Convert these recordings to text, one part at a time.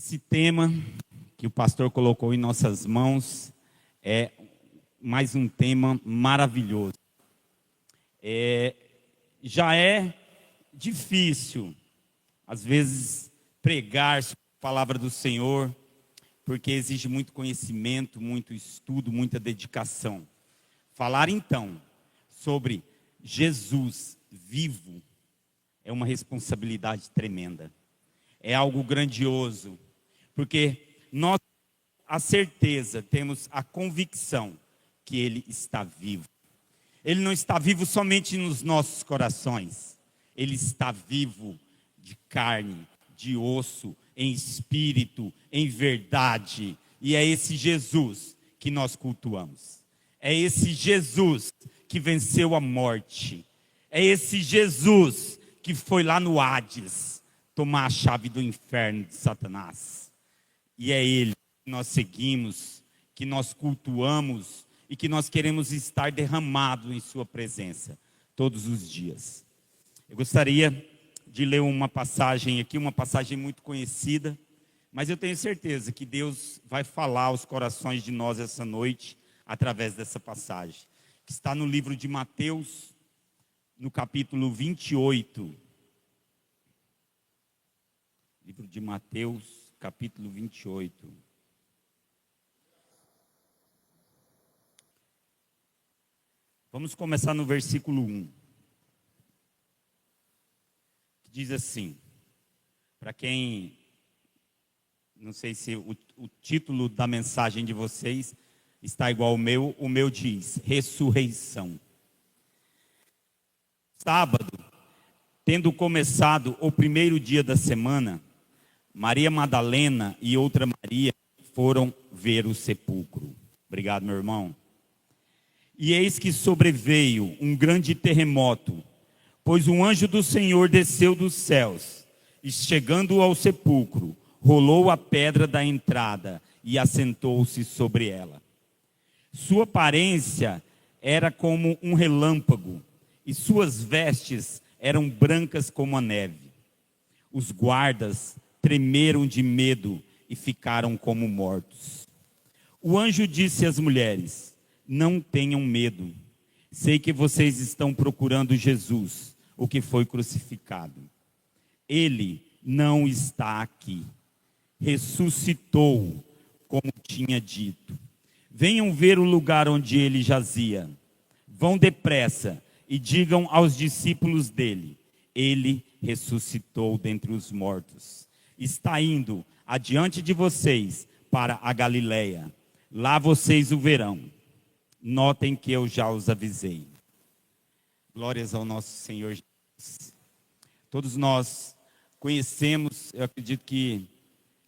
Esse tema que o pastor colocou em nossas mãos é mais um tema maravilhoso. Já é difícil, às vezes, pregar sobre a palavra do Senhor, porque exige muito conhecimento, muito estudo, muita dedicação. Falar, então, sobre Jesus vivo é uma responsabilidade tremenda. É algo grandioso, porque nós, a certeza, temos a convicção que Ele está vivo. Ele não está vivo somente nos nossos corações. Ele está vivo de carne, de osso, em espírito, em verdade. E é esse Jesus que nós cultuamos. É esse Jesus que venceu a morte. É esse Jesus que foi lá no Hades tomar a chave do inferno de Satanás. E é Ele que nós seguimos, que nós cultuamos e que nós queremos estar derramado em sua presença todos os dias. Eu gostaria de ler uma passagem aqui, uma passagem muito conhecida, mas eu tenho certeza que Deus vai falar aos corações de nós essa noite através dessa passagem, que está no livro de Mateus, no capítulo 28. Livro de Mateus, capítulo 28. Vamos começar no versículo 1. Que diz assim, para quem, não sei se o título da mensagem de vocês está igual ao meu, o meu diz, ressurreição. Sábado, tendo começado o primeiro dia da semana, Maria Madalena e outra Maria foram ver o sepulcro. Obrigado, meu irmão. E eis que sobreveio um grande terremoto, pois um anjo do Senhor desceu dos céus, e chegando ao sepulcro, rolou a pedra da entrada e assentou-se sobre ela. Sua aparência era como um relâmpago, e suas vestes eram brancas como a neve. Os guardas tremeram de medo e ficaram como mortos. O anjo disse às mulheres: não tenham medo. Sei que vocês estão procurando Jesus, o que foi crucificado. Ele não está aqui. Ressuscitou, como tinha dito. Venham ver o lugar onde ele jazia. Vão depressa e digam aos discípulos dele: ele ressuscitou dentre os mortos. Está indo adiante de vocês para a Galileia. Lá vocês o verão. Notem que eu já os avisei. Glórias ao nosso Senhor Jesus. Todos nós conhecemos, eu acredito que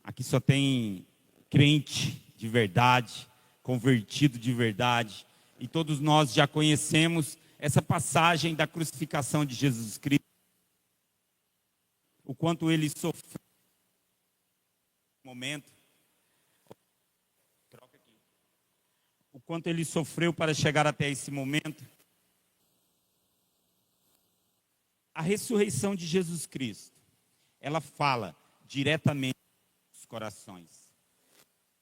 aqui só tem crente de verdade, convertido de verdade. E todos nós já conhecemos essa passagem da crucificação de Jesus Cristo. O quanto ele sofreu no momento. O quanto ele sofreu para chegar até esse momento. A ressurreição de Jesus Cristo, ela fala diretamente aos corações.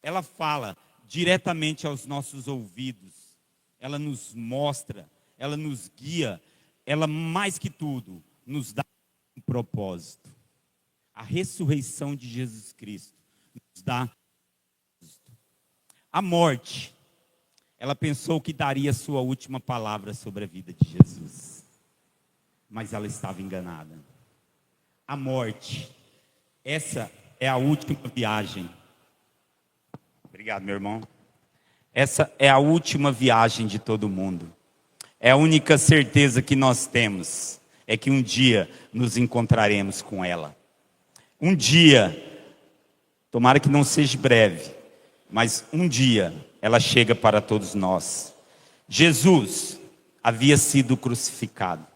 Ela fala diretamente aos nossos ouvidos. Ela nos mostra, ela nos guia, ela mais que tudo nos dá um propósito. A ressurreição de Jesus Cristo nos dá um propósito. A morte, ela pensou que daria sua última palavra sobre a vida de Jesus. Mas ela estava enganada. A morte, essa é a última viagem. Obrigado, meu irmão. Essa é a última viagem de todo mundo. É a única certeza que nós temos. É que um dia nos encontraremos com ela. Um dia, tomara que não seja breve, mas um dia ela chega para todos nós. Jesus havia sido crucificado.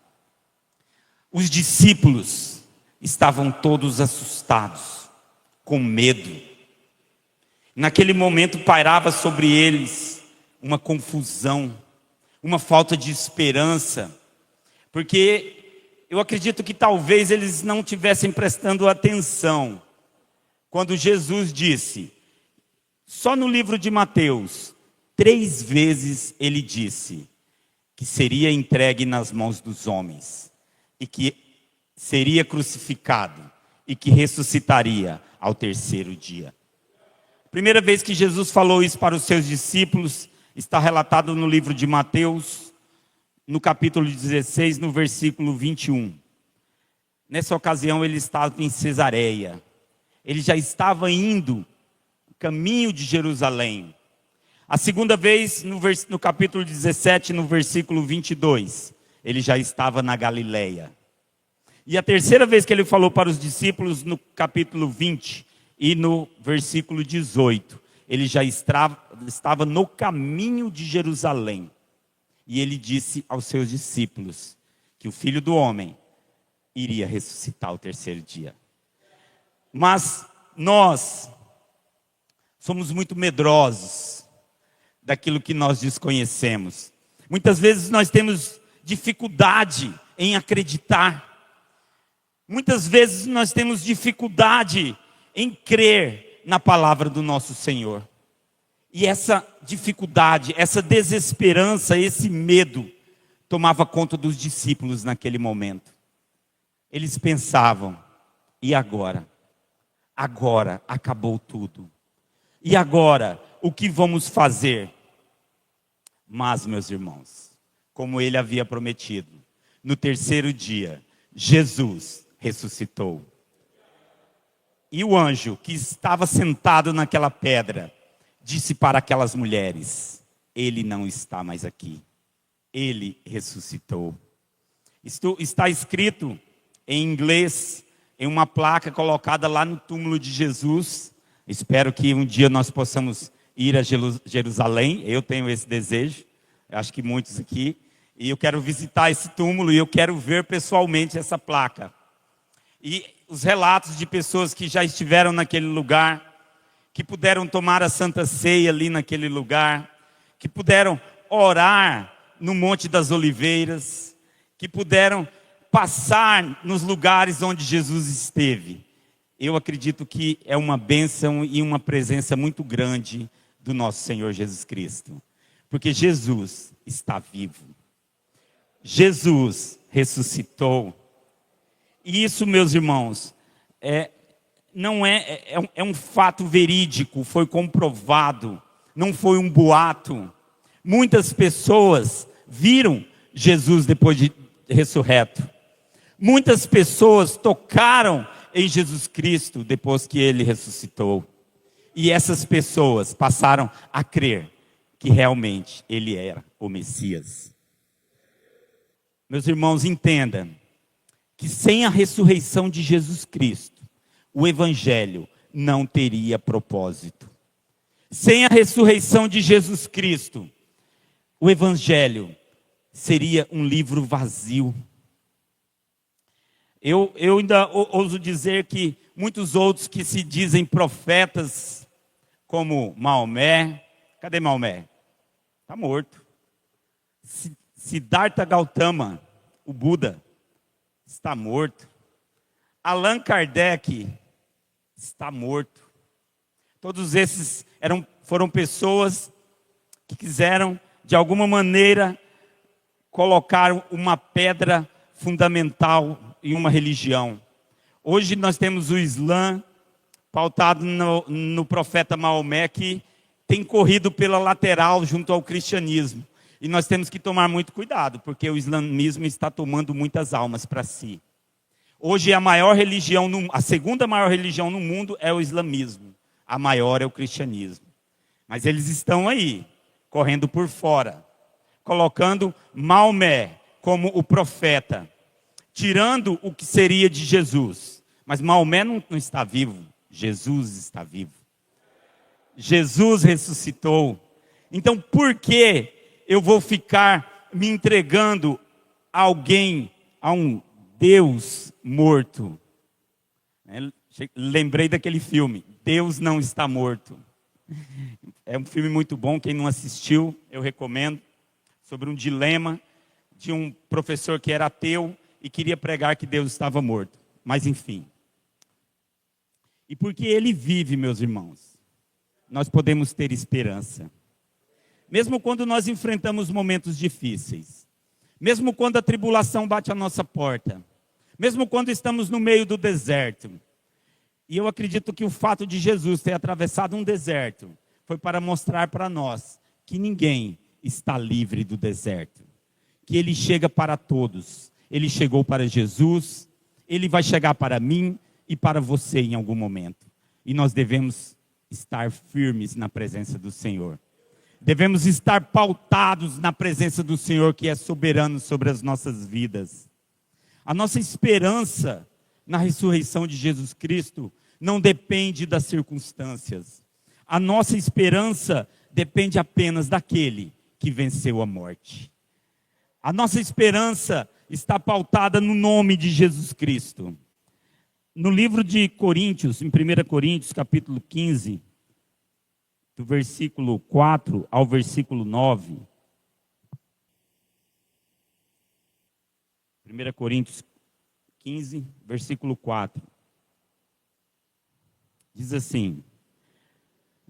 Os discípulos estavam todos assustados, com medo. Naquele momento pairava sobre eles uma confusão, uma falta de esperança, porque eu acredito que talvez eles não estivessem prestando atenção quando Jesus disse, só no livro de Mateus, 3 vezes ele disse que seria entregue nas mãos dos homens, e que seria crucificado, e que ressuscitaria ao 3º dia. A primeira vez que Jesus falou isso para os seus discípulos, está relatado no livro de Mateus, no capítulo 16, no versículo 21. Nessa ocasião ele estava em Cesareia. Ele já estava indo caminho de Jerusalém. A segunda vez, no capítulo 17, no versículo 22, ele já estava na Galileia. E a terceira vez que ele falou para os discípulos, no capítulo 20 e no versículo 18, ele já estava no caminho de Jerusalém. E ele disse aos seus discípulos que o Filho do Homem iria ressuscitar ao 3º dia. Mas nós somos muito medrosos daquilo que nós desconhecemos. Muitas vezes nós temos dificuldade em acreditar. Muitas vezes nós temos dificuldade em crer na palavra do nosso Senhor. E essa dificuldade, essa desesperança, esse medo tomava conta dos discípulos naquele momento. Eles pensavam, e agora? Agora acabou tudo. E agora, o que vamos fazer? Mas, meus irmãos, como ele havia prometido, no 3º dia, Jesus ressuscitou. E o anjo que estava sentado naquela pedra, disse para aquelas mulheres, ele não está mais aqui. Ele ressuscitou. Isto está escrito em inglês, em uma placa colocada lá no túmulo de Jesus. Espero que um dia nós possamos ir a Jerusalém. Eu tenho esse desejo, acho que muitos aqui. E eu quero visitar esse túmulo e eu quero ver pessoalmente essa placa. E os relatos de pessoas que já estiveram naquele lugar, que puderam tomar a Santa Ceia ali naquele lugar, que puderam orar no Monte das Oliveiras, que puderam passar nos lugares onde Jesus esteve. Eu acredito que é uma bênção e uma presença muito grande do nosso Senhor Jesus Cristo. Porque Jesus está vivo. Jesus ressuscitou. E isso, meus irmãos, é um fato verídico, foi comprovado, não foi um boato. Muitas pessoas viram Jesus depois de ressurreto. Muitas pessoas tocaram em Jesus Cristo depois que ele ressuscitou. E essas pessoas passaram a crer que realmente ele era o Messias. Meus irmãos, entendam que sem a ressurreição de Jesus Cristo, o Evangelho não teria propósito. Sem a ressurreição de Jesus Cristo, o Evangelho seria um livro vazio. Eu ainda ouso dizer que muitos outros que se dizem profetas, como Maomé, cadê Maomé? Está morto. Siddhartha Gautama, o Buda, está morto. Allan Kardec está morto. Todos esses foram pessoas que quiseram, de alguma maneira, colocar uma pedra fundamental em uma religião. Hoje nós temos o Islã, pautado no profeta Maomé, que tem corrido pela lateral junto ao cristianismo. E nós temos que tomar muito cuidado, porque o islamismo está tomando muitas almas para si. Hoje a segunda maior religião no mundo é o islamismo. A maior é o cristianismo. Mas eles estão aí, correndo por fora, colocando Maomé como o profeta, tirando o que seria de Jesus. Mas Maomé não está vivo, Jesus está vivo. Jesus ressuscitou. Então por que eu vou ficar me entregando a alguém, a um Deus morto? Lembrei daquele filme, Deus Não Está Morto. É um filme muito bom, quem não assistiu, eu recomendo. Sobre um dilema de um professor que era ateu e queria pregar que Deus estava morto. Mas enfim. E porque Ele vive, meus irmãos, nós podemos ter esperança. Mesmo quando nós enfrentamos momentos difíceis, mesmo quando a tribulação bate à nossa porta, mesmo quando estamos no meio do deserto. E eu acredito que o fato de Jesus ter atravessado um deserto foi para mostrar para nós que ninguém está livre do deserto. Que Ele chega para todos. Ele chegou para Jesus, Ele vai chegar para mim e para você em algum momento. E nós devemos estar firmes na presença do Senhor. Devemos estar pautados na presença do Senhor, que é soberano sobre as nossas vidas. A nossa esperança na ressurreição de Jesus Cristo não depende das circunstâncias. A nossa esperança depende apenas daquele que venceu a morte. A nossa esperança está pautada no nome de Jesus Cristo. No livro de Coríntios, em 1 Coríntios, capítulo 15, do versículo 4 ao versículo 9. 1 Coríntios 15, versículo 4. Diz assim: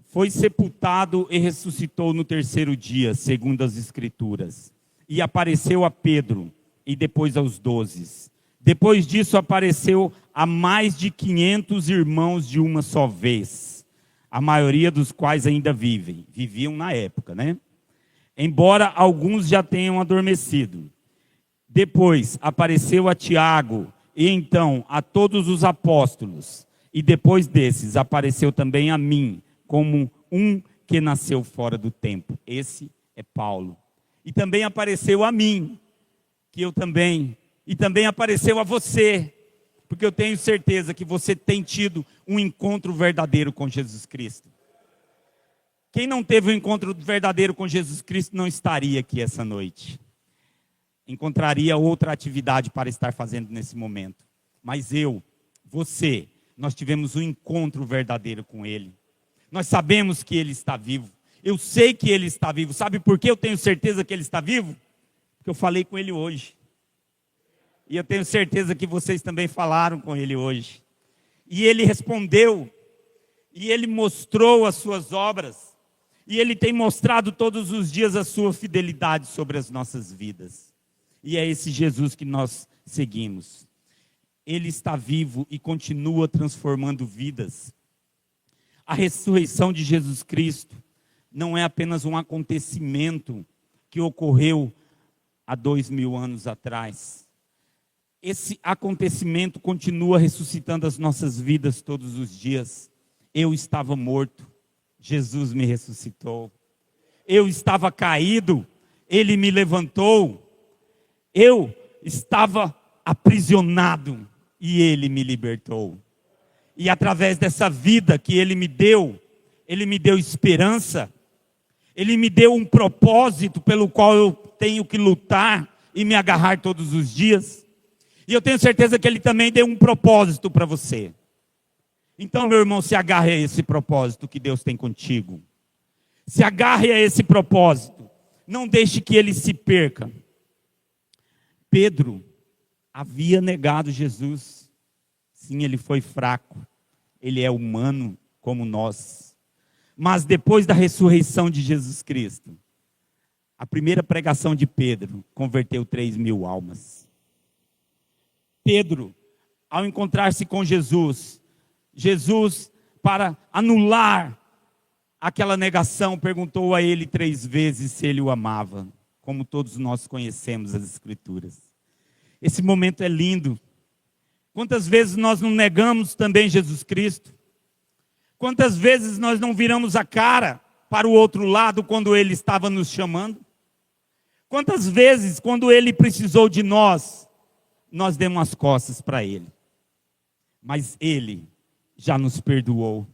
foi sepultado e ressuscitou no terceiro dia, segundo as Escrituras. E apareceu a Pedro, e depois aos 12. Depois disso apareceu a mais de 500 irmãos de uma só vez, a maioria dos quais ainda viviam na época, né? Embora alguns já tenham adormecido. Depois apareceu a Tiago, e então a todos os apóstolos. E depois desses apareceu também a mim, como um que nasceu fora do tempo. Esse é Paulo. E também apareceu a mim, e também apareceu a você, porque eu tenho certeza que você tem tido um encontro verdadeiro com Jesus Cristo. Quem não teve um encontro verdadeiro com Jesus Cristo não estaria aqui essa noite. Encontraria outra atividade para estar fazendo nesse momento. Mas você, nós tivemos um encontro verdadeiro com Ele. Nós sabemos que Ele está vivo. Eu sei que Ele está vivo. Sabe por que eu tenho certeza que Ele está vivo? Porque eu falei com Ele hoje. E eu tenho certeza que vocês também falaram com Ele hoje. E Ele respondeu. E Ele mostrou as suas obras. E Ele tem mostrado todos os dias a sua fidelidade sobre as nossas vidas. E é esse Jesus que nós seguimos. Ele está vivo e continua transformando vidas. A ressurreição de Jesus Cristo não é apenas um acontecimento que ocorreu há 2000 anos atrás. Esse acontecimento continua ressuscitando as nossas vidas todos os dias. Eu estava morto, Jesus me ressuscitou. Eu estava caído, Ele me levantou. Eu estava aprisionado e Ele me libertou. E através dessa vida que Ele me deu esperança. Ele me deu um propósito pelo qual eu tenho que lutar e me agarrar todos os dias. E eu tenho certeza que Ele também deu um propósito para você. Então, meu irmão, se agarre a esse propósito que Deus tem contigo. Se agarre a esse propósito. Não deixe que ele se perca. Pedro havia negado Jesus. Sim, ele foi fraco. Ele é humano como nós. Mas depois da ressurreição de Jesus Cristo, a primeira pregação de Pedro converteu 3.000 almas. Pedro, ao encontrar-se com Jesus, para anular aquela negação, perguntou a ele 3 vezes se ele o amava, como todos nós conhecemos as Escrituras. Esse momento é lindo. Quantas vezes nós não negamos também Jesus Cristo? Quantas vezes nós não viramos a cara para o outro lado quando Ele estava nos chamando? Quantas vezes, quando Ele precisou de nós, nós demos as costas para Ele? Mas Ele já nos perdoou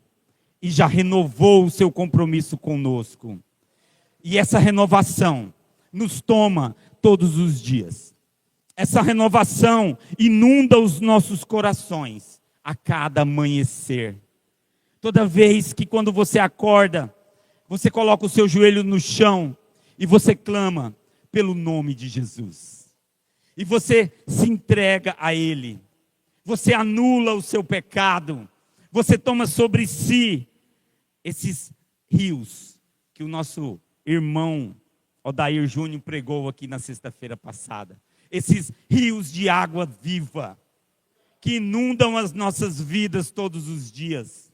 e já renovou o seu compromisso conosco. E essa renovação nos toma todos os dias. Essa renovação inunda os nossos corações a cada amanhecer. Toda vez que quando você acorda, você coloca o seu joelho no chão e você clama pelo nome de Jesus. E você se entrega a Ele. Você anula o seu pecado. Você toma sobre si esses rios que o nosso irmão Odair Júnior pregou aqui na sexta-feira passada. Esses rios de água viva que inundam as nossas vidas todos os dias.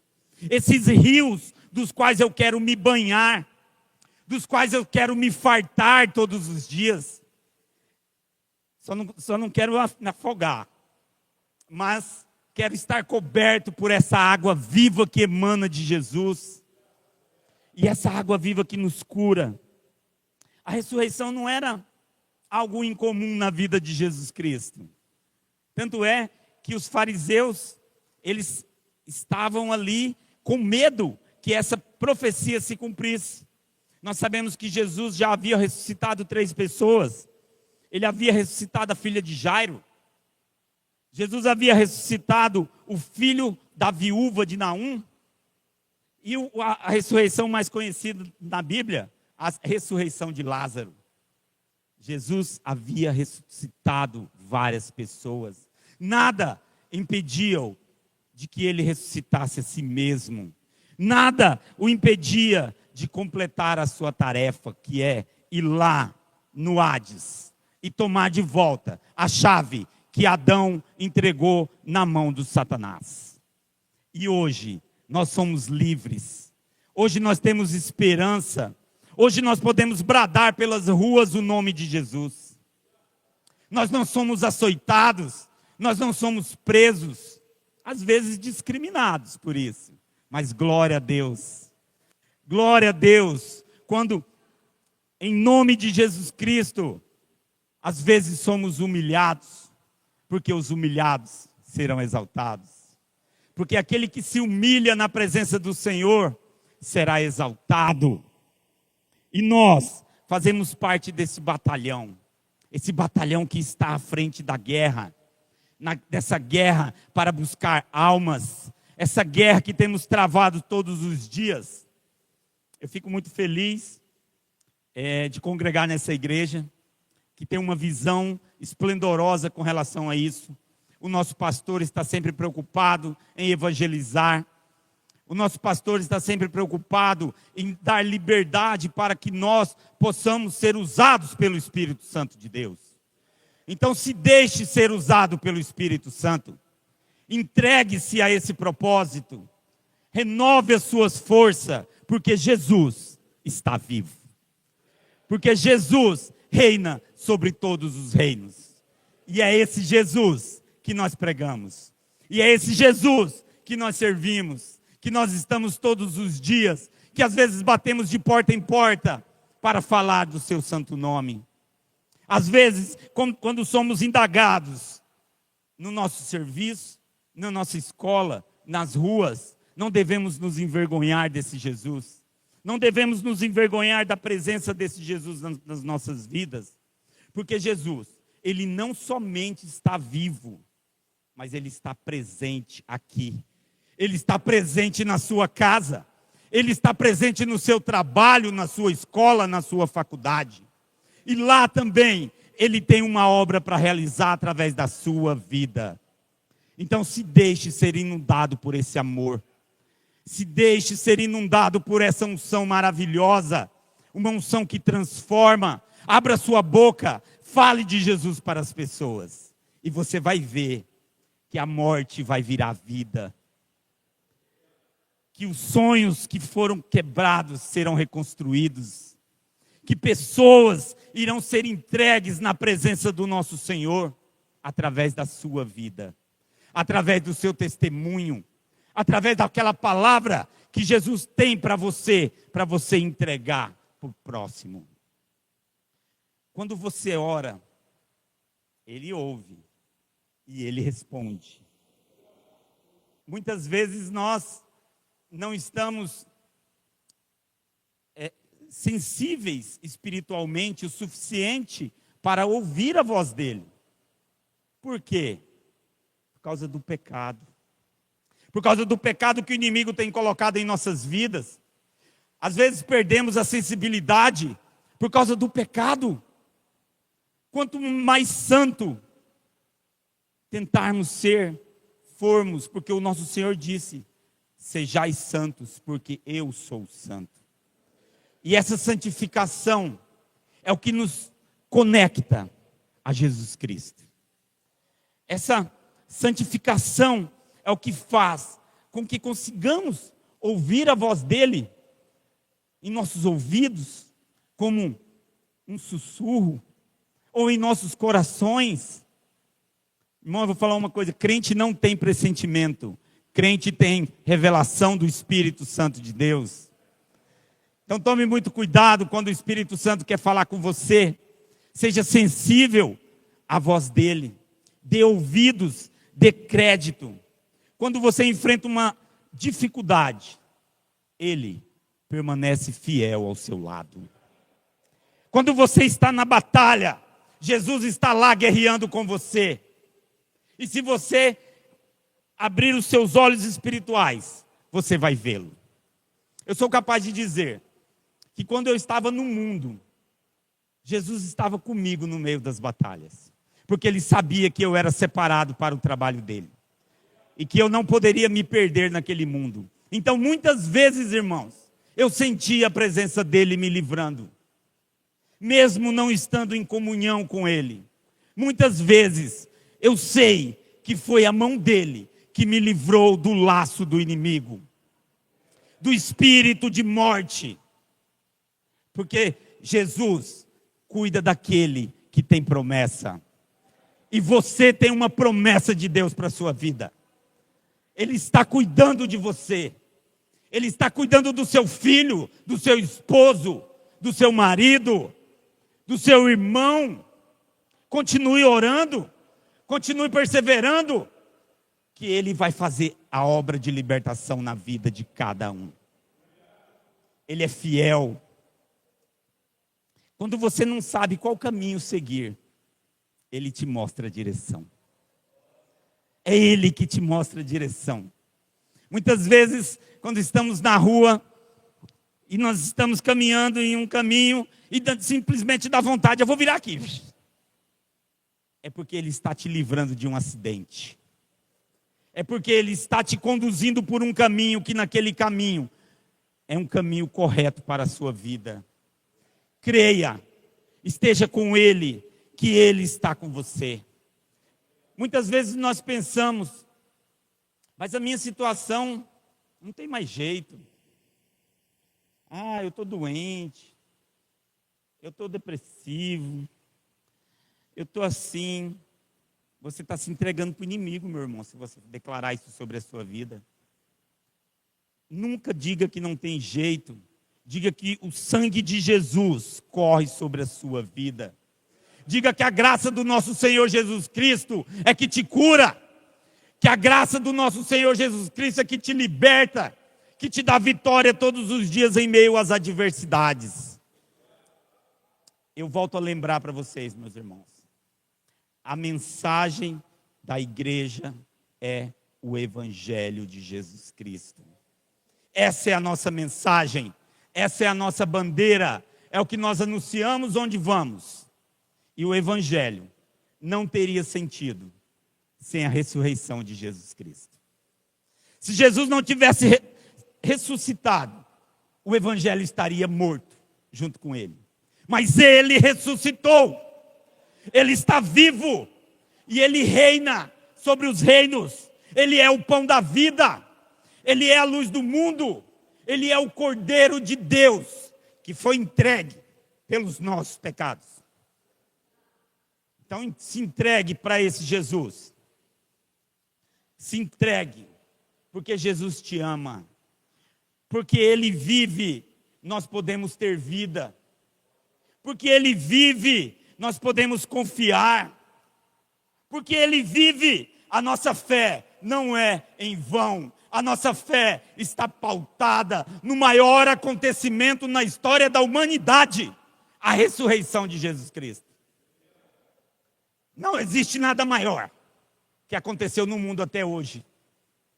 Esses rios dos quais eu quero me banhar, dos quais eu quero me fartar todos os dias. Só não quero me afogar, mas quero estar coberto por essa água viva que emana de Jesus. E essa água viva que nos cura. A ressurreição não era algo incomum na vida de Jesus Cristo. Tanto é que os fariseus, eles estavam ali com medo que essa profecia se cumprisse. Nós sabemos que Jesus já havia ressuscitado 3 pessoas. Ele havia ressuscitado a filha de Jairo. Jesus havia ressuscitado o filho da viúva de Naum. E a ressurreição mais conhecida na Bíblia, a ressurreição de Lázaro. Jesus havia ressuscitado várias pessoas. Nada impedia-o de que ele ressuscitasse a si mesmo. Nada o impedia de completar a sua tarefa, que é ir lá no Hades e tomar de volta a chave que Adão entregou na mão do Satanás. E hoje nós somos livres. Hoje nós temos esperança. Hoje nós podemos bradar pelas ruas o nome de Jesus. Nós não somos açoitados, nós não somos presos, às vezes discriminados por isso. Mas glória a Deus. Glória a Deus, quando em nome de Jesus Cristo, às vezes somos humilhados, porque os humilhados serão exaltados. Porque aquele que se humilha na presença do Senhor será exaltado. E nós fazemos parte desse batalhão. Esse batalhão que está à frente da guerra. Dessa guerra para buscar almas. Essa guerra que temos travado todos os dias. Eu fico muito feliz de congregar nessa igreja, que tem uma visão esplendorosa com relação a isso. O nosso pastor está sempre preocupado em evangelizar. O nosso pastor está sempre preocupado em dar liberdade para que nós possamos ser usados pelo Espírito Santo de Deus. Então se deixe ser usado pelo Espírito Santo. Entregue-se a esse propósito. Renove as suas forças, porque Jesus está vivo. Porque Jesus reina sobre todos os reinos. E é esse Jesus que nós pregamos. E é esse Jesus que nós servimos. Que nós estamos todos os dias, que às vezes batemos de porta em porta para falar do seu santo nome. Às vezes, quando somos indagados no nosso serviço, na nossa escola, nas ruas, não devemos nos envergonhar desse Jesus. Não devemos nos envergonhar da presença desse Jesus nas nossas vidas. Porque Jesus, ele não somente está vivo, mas ele está presente aqui. Ele está presente na sua casa. Ele está presente no seu trabalho, na sua escola, na sua faculdade. E lá também, ele tem uma obra para realizar através da sua vida. Então se deixe ser inundado por esse amor. Se deixe ser inundado por essa unção maravilhosa. Uma unção que transforma. Abra sua boca, fale de Jesus para as pessoas. E você vai ver que a morte vai virar vida. Que os sonhos que foram quebrados serão reconstruídos. Que pessoas irão ser entregues na presença do nosso Senhor, através da sua vida, através do seu testemunho, através daquela palavra que Jesus tem para você entregar para o próximo. Quando você ora, Ele ouve e Ele responde. Muitas vezes nós não estamos sensíveis espiritualmente o suficiente para ouvir a voz dele. Por quê? Por causa do pecado. Por causa do pecado que o inimigo tem colocado em nossas vidas. Às vezes perdemos a sensibilidade por causa do pecado. Quanto mais santo tentarmos formos, porque o nosso Senhor disse sejais santos, porque eu sou santo. E essa santificação é o que nos conecta a Jesus Cristo. Essa santificação é o que faz com que consigamos ouvir a voz dele em nossos ouvidos, como um sussurro, ou em nossos corações. Irmão, eu vou falar uma coisa: crente não tem pressentimento, crente tem revelação do Espírito Santo de Deus. Então tome muito cuidado quando o Espírito Santo quer falar com você. Seja sensível à voz dele, dê ouvidos, dê crédito. Quando você enfrenta uma dificuldade, ele permanece fiel ao seu lado. Quando você está na batalha, Jesus está lá guerreando com você. E se você abrir os seus olhos espirituais, você vai vê-lo. Eu sou capaz de dizer que quando eu estava no mundo, Jesus estava comigo no meio das batalhas, porque ele sabia que eu era separado para o trabalho dele, e que eu não poderia me perder naquele mundo. Então muitas vezes, irmãos, eu sentia a presença dele me livrando, mesmo não estando em comunhão com ele. Muitas vezes eu sei que foi a mão dele que me livrou do laço do inimigo, do espírito de morte, porque Jesus cuida daquele que tem promessa, e você tem uma promessa de Deus para a sua vida. Ele está cuidando de você, ele está cuidando do seu filho, do seu esposo, do seu marido, do seu irmão. Continue orando, continue perseverando, que ele vai fazer a obra de libertação na vida de cada um. Ele é fiel. Quando você não sabe qual caminho seguir, ele te mostra a direção. É ele que te mostra a direção. Muitas vezes, quando estamos na rua, e nós estamos caminhando em um caminho, e simplesmente dá vontade, eu vou virar aqui. É porque ele está te livrando de um acidente. É porque ele está te conduzindo por um caminho, que naquele caminho é um caminho correto para a sua vida. Creia, esteja com ele, que ele está com você. Muitas vezes nós pensamos, mas a minha situação não tem mais jeito. Eu estou doente, eu estou depressivo, eu estou assim. Você está se entregando para o inimigo, meu irmão, se você declarar isso sobre a sua vida. Nunca diga que não tem jeito. Diga que o sangue de Jesus corre sobre a sua vida. Diga que a graça do nosso Senhor Jesus Cristo é que te cura. Que a graça do nosso Senhor Jesus Cristo é que te liberta. Que te dá vitória todos os dias em meio às adversidades. Eu volto a lembrar para vocês, meus irmãos. A mensagem da igreja é o Evangelho de Jesus Cristo. Essa é a nossa mensagem. Essa é a nossa bandeira, é o que nós anunciamos onde vamos. E o Evangelho não teria sentido sem a ressurreição de Jesus Cristo. Se Jesus não tivesse ressuscitado, o Evangelho estaria morto junto com ele. Mas ele ressuscitou, ele está vivo, e ele reina sobre os reinos. Ele é o pão da vida, ele é a luz do mundo. Ele é o Cordeiro de Deus, que foi entregue pelos nossos pecados. Então se entregue para esse Jesus. Se entregue, porque Jesus te ama. Porque ele vive, nós podemos ter vida. Porque ele vive, nós podemos confiar. Porque ele vive, a nossa fé não é em vão. A nossa fé está pautada no maior acontecimento na história da humanidade, a ressurreição de Jesus Cristo. Não existe nada maior que aconteceu no mundo até hoje.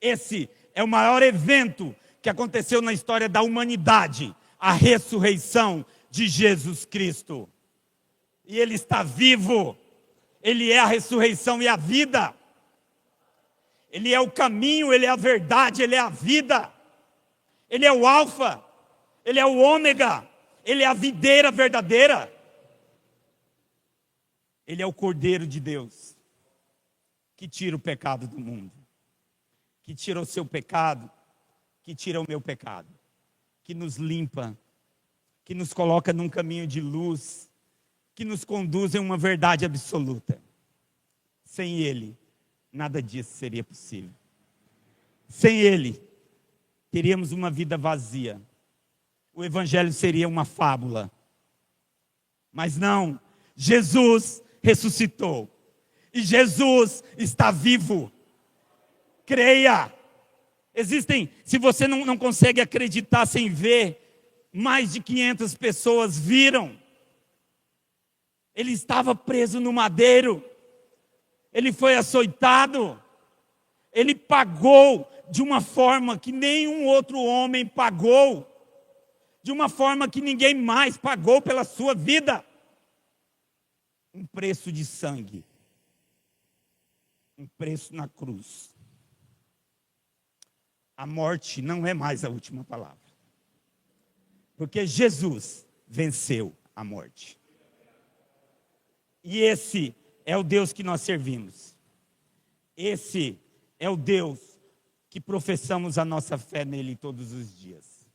Esse é o maior evento que aconteceu na história da humanidade, a ressurreição de Jesus Cristo. E ele está vivo, ele é a ressurreição e a vida. Ele é o caminho, ele é a verdade, ele é a vida. Ele é o alfa, Ele é o ômega, Ele é a videira verdadeira. Ele é o Cordeiro de Deus, que tira o pecado do mundo, que tira o seu pecado, que tira o meu pecado, que nos limpa, que nos coloca num caminho de luz, que nos conduz em uma verdade absoluta. Sem Ele, nada disso seria possível. Sem Ele, teríamos uma vida vazia. O Evangelho seria uma fábula. Mas não, Jesus ressuscitou. E Jesus está vivo. Creia. Existem, se você não consegue acreditar sem ver, mais de 500 pessoas viram. Ele estava preso no madeiro. Ele foi açoitado. Ele pagou de uma forma que nenhum outro homem pagou. De uma forma que ninguém mais pagou pela sua vida. Um preço de sangue. Um preço na cruz. A morte não é mais a última palavra. Porque Jesus venceu a morte. E esse é o Deus que nós servimos. Esse é o Deus que professamos a nossa fé nele todos os dias.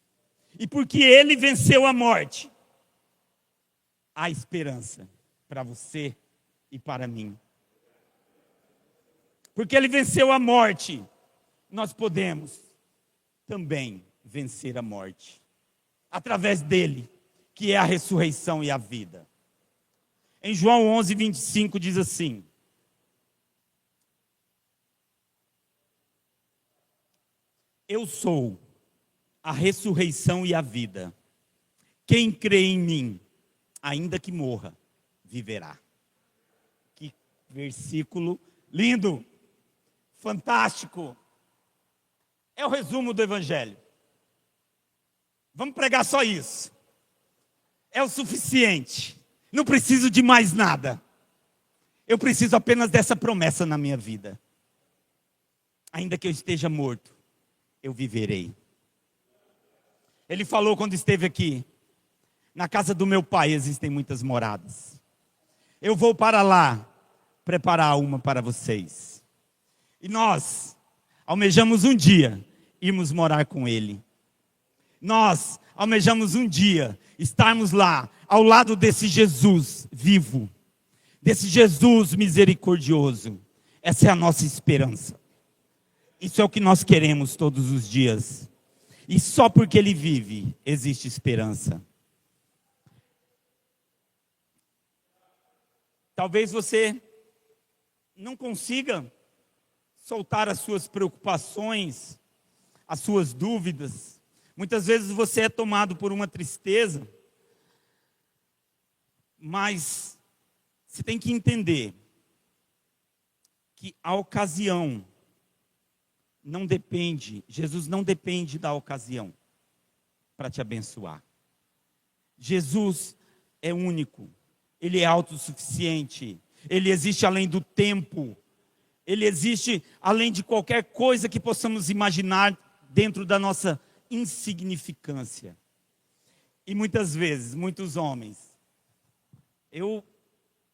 E porque ele venceu a morte, há esperança para você e para mim. Porque ele venceu a morte, nós podemos também vencer a morte. Através dele, que é a ressurreição e a vida. Em João 11, 25 diz assim: eu sou a ressurreição e a vida. Quem crê em mim, ainda que morra, viverá. Que versículo lindo, fantástico. É o resumo do Evangelho. Vamos pregar só isso. É o suficiente. Não preciso de mais nada. Eu preciso apenas dessa promessa na minha vida. Ainda que eu esteja morto, eu viverei. Ele falou quando esteve aqui: na casa do meu pai existem muitas moradas. Eu vou para lá preparar uma para vocês. E nós almejamos um dia irmos morar com ele. Nós almejamos um dia estarmos lá, ao lado desse Jesus vivo, desse Jesus misericordioso. Essa é a nossa esperança. Isso é o que nós queremos todos os dias. E só porque ele vive, existe esperança. Talvez você não consiga soltar as suas preocupações, as suas dúvidas. Muitas vezes você é tomado por uma tristeza, mas você tem que entender que a ocasião não depende, Jesus não depende da ocasião para te abençoar. Jesus é único, ele é autossuficiente, ele existe além do tempo, ele existe além de qualquer coisa que possamos imaginar dentro da nossa insignificância. E muitas vezes, muitos homens, eu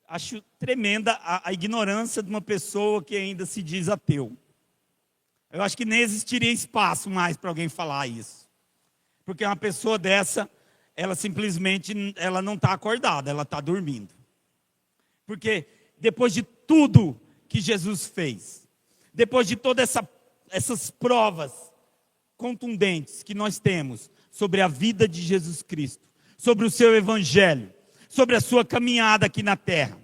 acho tremenda a ignorância de uma pessoa que ainda se diz ateu. Eu acho que nem existiria espaço mais para alguém falar isso. Porque uma pessoa dessa, ela simplesmente ela não está acordada, ela está dormindo. Porque depois de tudo que Jesus fez, depois de todas essas provas contundentes que nós temos sobre a vida de Jesus Cristo, sobre o seu evangelho, sobre a sua caminhada aqui na terra,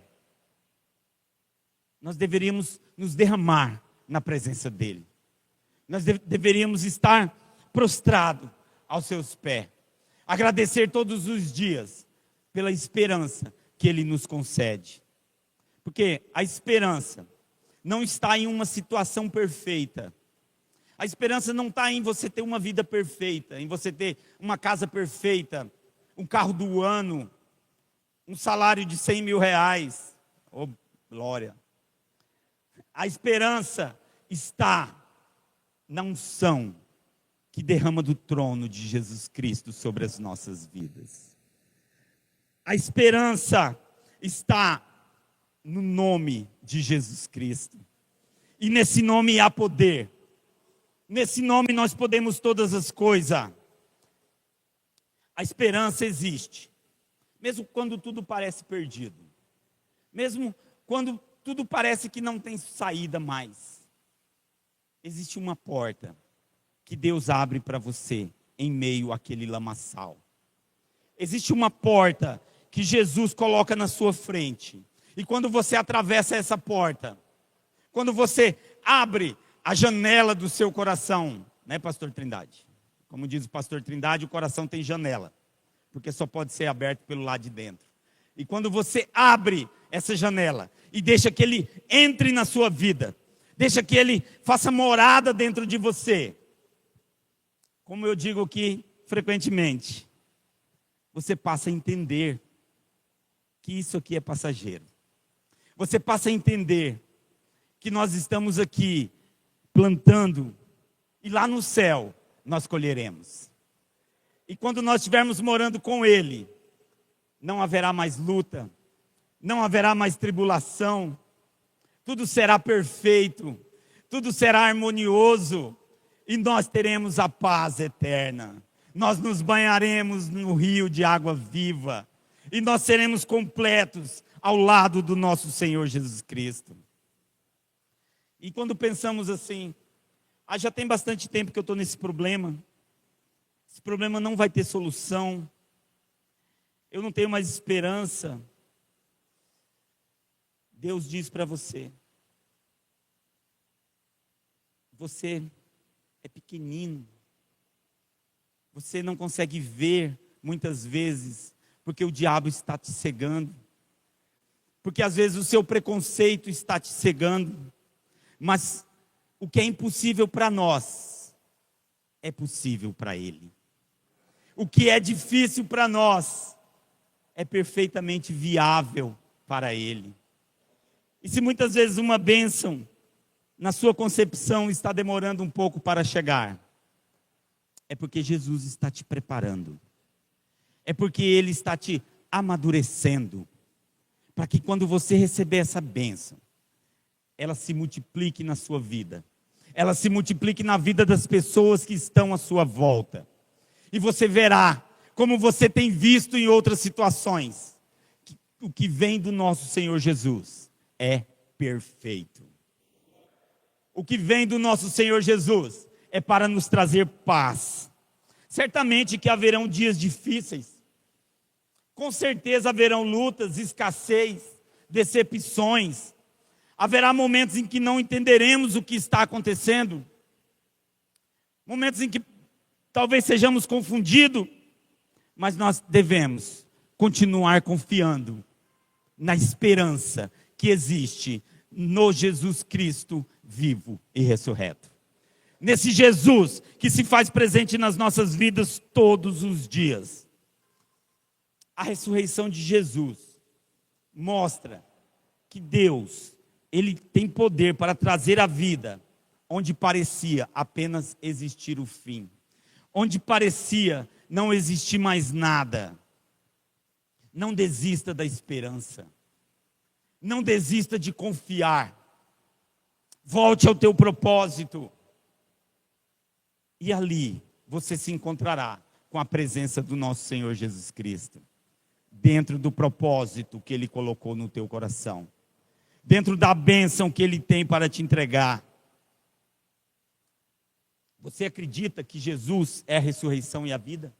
nós deveríamos nos derramar na presença dele. Nós deveríamos estar prostrados aos seus pés, agradecer todos os dias pela esperança que ele nos concede. Porque a esperança não está em uma situação perfeita. A esperança não está em você ter uma vida perfeita, em você ter uma casa perfeita, um carro do ano, um salário de 100 mil reais. Oh, glória! A esperança está na unção que derrama do trono de Jesus Cristo sobre as nossas vidas. A esperança está no nome de Jesus Cristo. E nesse nome há poder. Nesse nome nós podemos todas as coisas. A esperança existe. Mesmo quando tudo parece perdido. Mesmo quando tudo parece que não tem saída mais. Existe uma porta que Deus abre para você em meio àquele lamaçal. Existe uma porta que Jesus coloca na sua frente. E quando você atravessa essa porta, quando você abre a janela do seu coração, né, pastor Trindade? Como diz o pastor Trindade, o coração tem janela, porque só pode ser aberto pelo lado de dentro. E quando você abre essa janela e deixa que ele entre na sua vida, deixa que ele faça morada dentro de você, como eu digo aqui frequentemente, você passa a entender que isso aqui é passageiro. Você passa a entender que nós estamos aqui plantando e lá no céu nós colheremos. E quando nós estivermos morando com Ele, não haverá mais luta, não haverá mais tribulação, tudo será perfeito, tudo será harmonioso, e nós teremos a paz eterna. Nós nos banharemos no rio de água viva, e nós seremos completos ao lado do nosso Senhor Jesus Cristo. E quando pensamos assim, já tem bastante tempo que eu estou nesse problema, esse problema não vai ter solução, eu não tenho mais esperança. Deus diz para você, você é pequenino, você não consegue ver muitas vezes, porque o diabo está te cegando, porque às vezes o seu preconceito está te cegando, mas o que é impossível para nós, é possível para Ele. O que é difícil para nós, é perfeitamente viável para Ele. E se muitas vezes uma bênção, na sua concepção, está demorando um pouco para chegar, é porque Jesus está te preparando. É porque Ele está te amadurecendo, para que quando você receber essa bênção, ela se multiplique na sua vida. Ela se multiplique na vida das pessoas que estão à sua volta. E você verá, como você tem visto em outras situações, que o que vem do nosso Senhor Jesus é perfeito. O que vem do nosso Senhor Jesus é para nos trazer paz. Certamente que haverão dias difíceis. Com certeza haverão lutas, escassez, decepções. Haverá momentos em que não entenderemos o que está acontecendo. Momentos em que talvez sejamos confundidos. Mas nós devemos continuar confiando na esperança que existe no Jesus Cristo vivo e ressurreto. Nesse Jesus que se faz presente nas nossas vidas todos os dias. A ressurreição de Jesus mostra que Deus, Ele tem poder para trazer a vida onde parecia apenas existir o fim. Onde parecia não existir mais nada. Não desista da esperança. Não desista de confiar. Volte ao teu propósito. E ali você se encontrará com a presença do nosso Senhor Jesus Cristo. Dentro do propósito que Ele colocou no teu coração. Dentro da bênção que Ele tem para te entregar. Você acredita que Jesus é a ressurreição e a vida?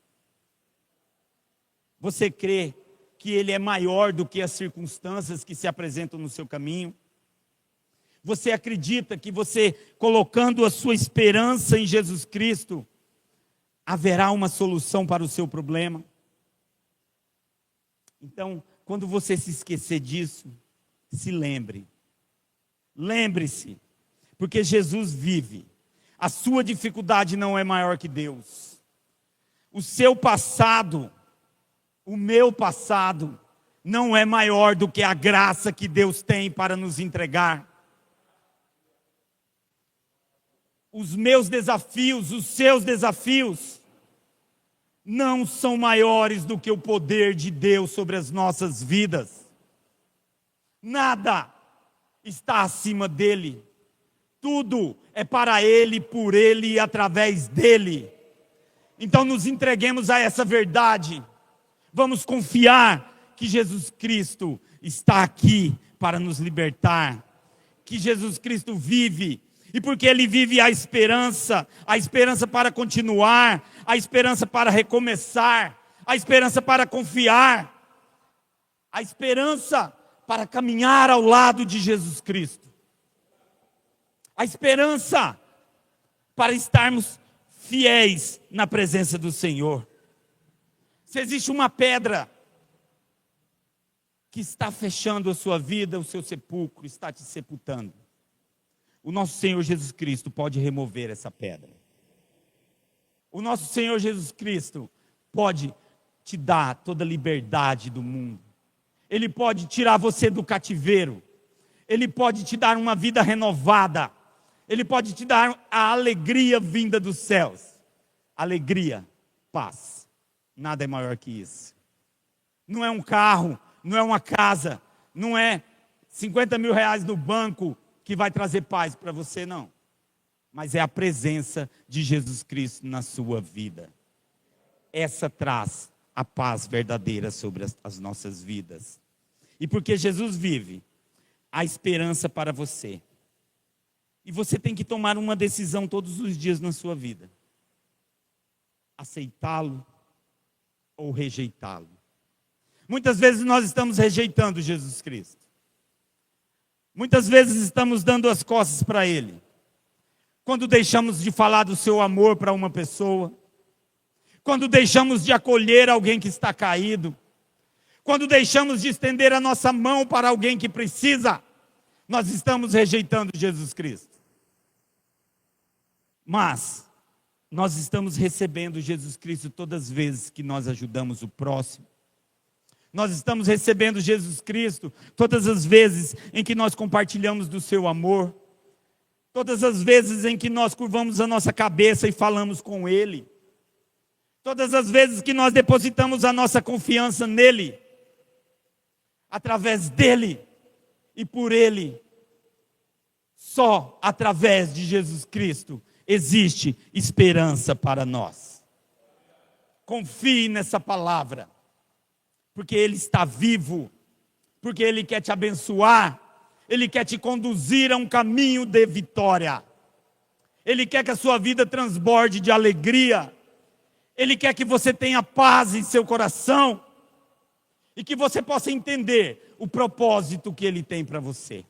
Você crê que Ele é maior do que as circunstâncias que se apresentam no seu caminho? Você acredita que você, colocando a sua esperança em Jesus Cristo, haverá uma solução para o seu problema? Então, quando você se esquecer disso, se lembre. Lembre-se, porque Jesus vive. A sua dificuldade não é maior que Deus. O seu passado, o meu passado, não é maior do que a graça que Deus tem para nos entregar. os meus desafios, os seus desafios, não são maiores do que o poder de Deus sobre as nossas vidas. Nada está acima dele. Tudo é para ele, por ele e através dele. Então nos entreguemos a essa verdade. Vamos confiar que Jesus Cristo está aqui para nos libertar. Que Jesus Cristo vive. E porque Ele vive, a esperança para continuar, a esperança para recomeçar, a esperança para confiar, a esperança para caminhar ao lado de Jesus Cristo, a esperança para estarmos fiéis na presença do Senhor. Se existe uma pedra que está fechando a sua vida, o seu sepulcro, está te sepultando, o nosso Senhor Jesus Cristo pode remover essa pedra. O nosso Senhor Jesus Cristo pode te dar toda a liberdade do mundo. Ele pode tirar você do cativeiro. Ele pode te dar uma vida renovada. Ele pode te dar a alegria vinda dos céus. Alegria, paz. Nada é maior que isso. Não é um carro, não é uma casa, não é 50 mil reais no banco que vai trazer paz para você, não. Mas é a presença de Jesus Cristo na sua vida. Essa traz a paz verdadeira sobre as nossas vidas. E porque Jesus vive, há esperança para você. E você tem que tomar uma decisão todos os dias na sua vida. Aceitá-lo ou rejeitá-lo. Muitas vezes nós estamos rejeitando Jesus Cristo. Muitas vezes estamos dando as costas para Ele. Quando deixamos de falar do seu amor para uma pessoa. Quando deixamos de acolher alguém que está caído. Quando deixamos de estender a nossa mão para alguém que precisa. Nós estamos rejeitando Jesus Cristo. Mas nós estamos recebendo Jesus Cristo todas as vezes que nós ajudamos o próximo. Nós estamos recebendo Jesus Cristo todas as vezes em que nós compartilhamos do seu amor. Todas as vezes em que nós curvamos a nossa cabeça e falamos com Ele. Todas as vezes que nós depositamos a nossa confiança nele. Através dele e por Ele. Só através de Jesus Cristo existe esperança para nós. Confie nessa palavra. Porque Ele está vivo, porque Ele quer te abençoar, Ele quer te conduzir a um caminho de vitória. Ele quer que a sua vida transborde de alegria. Ele quer que você tenha paz em seu coração e que você possa entender o propósito que Ele tem para você.